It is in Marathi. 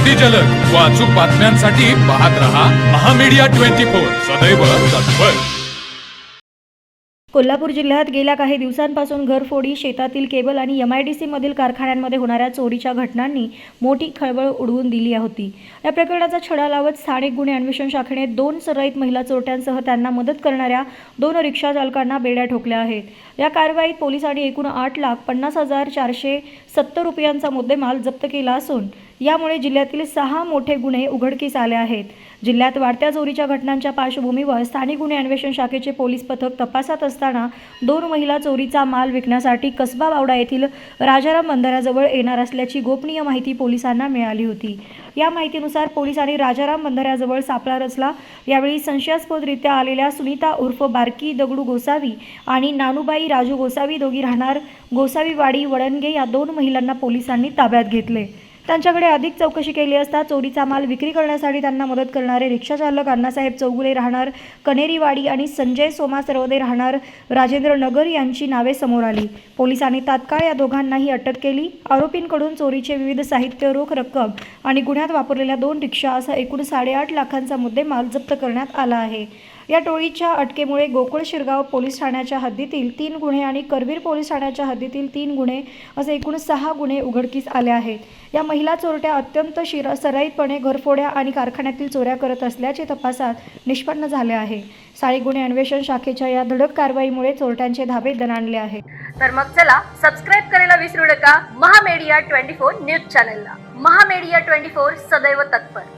अतिजलद व अचूक बातम्यांसाठी पाहत रहा महामीडिया 24 सदैव तत्पर। कोल्हापूर जिल्ह्यात गेल्या काही दिवसांपासून घरफोडी, शेतातील केबल आणि MIDC मधील कारखान्यांमध्ये होणाऱ्या चोरीच्या घटनांनी मोठी खळबळ उडवून दिली होती। या प्रकरणाचा छडा लावत स्थानिक गुन्हे अन्वेषण शाखेने 2 सराईत महिला चोरट्यांसह त्यांना मदत करणाऱ्या 2 रिक्षा चालकांना बेड्या ठोकल्या आहेत। या कारवाईत पोलिसांनी एकूण 8,50,470 रुपयांचा मुद्देमाल जप्त केला असून यामुळे जिल्ह्यातील 6 मोठे गुन्हे उघडकीस आले आहेत। जिल्ह्यात वाढत्या चोरीच्या घटनांच्या पार्श्वभूमीवर स्थानिक गुन्हे अन्वेषण शाखेचे पोलीस पथक तपासात असताना 2 महिला चोरीचा माल विकण्यासाठी कसबा बावडा येथील राजाराम बंधाऱ्याजवळ येणार असल्याची गोपनीय माहिती पोलिसांना मिळाली होती। या माहितीनुसार पोलिसांनी राजाराम बंधाऱ्याजवळ सापळा रचला। यावेळी संशयास्पदरित्या आलेल्या सुनीता उर्फ बारकी दगडू गोसावी आणि नानूबाई राजू गोसावी दोघी राहणार गोसावीवाडी वडणगे या 2 महिलांना पोलिसांनी ताब्यात घेतले। त्यांच्याकडे अधिक चौकशी केली असता चोरीचा माल विक्री करण्यासाठी त्यांना मदत करणारे रिक्षाचालक अण्णासाहेब चौगुले राहणार कनेरीवाडी आणि संजय सोमा सरवदे राहणार राजेंद्र नगर यांची नावे समोर आली। पोलिसांनी तात्काळ या दोघांनाही अटक केली। आरोपींकडून चोरीचे विविध साहित्य, रोख रक्कम आणि गुन्ह्यात वापरलेल्या 2 रिक्षा असा एकूण 8.5 लाखांचा मुद्देमाल जप्त करण्यात आला आहे। या टोळीच्या अटकेमुळे गोकुळ शिरगाव पोलीस ठाण्याच्या हद्दीतील 3 गुन्हे आणि करवीर पोलीस ठाण्याच्या हद्दीतील 3 गुन्हे असे एकूण 6 गुन्हे उघडकीस आले आहेत। या महिला चोरट्या अत्यंत सराईतपणे घरफोड्या आणि कारखान्यातील चोऱ्या करत असल्याचे तपासात निष्पन्न झाले आहे। स्थानिक गुन्हे अन्वेषण शाखेच्या या धडक कारवाईमुळे चोरट्यांचे धाबे दणाणले आहेत। तर मग चला सबस्क्राईब करायला विसरू नका महामीडिया 24 न्यूज चॅनलला। महामीडिया 24 सदैव तत्पर।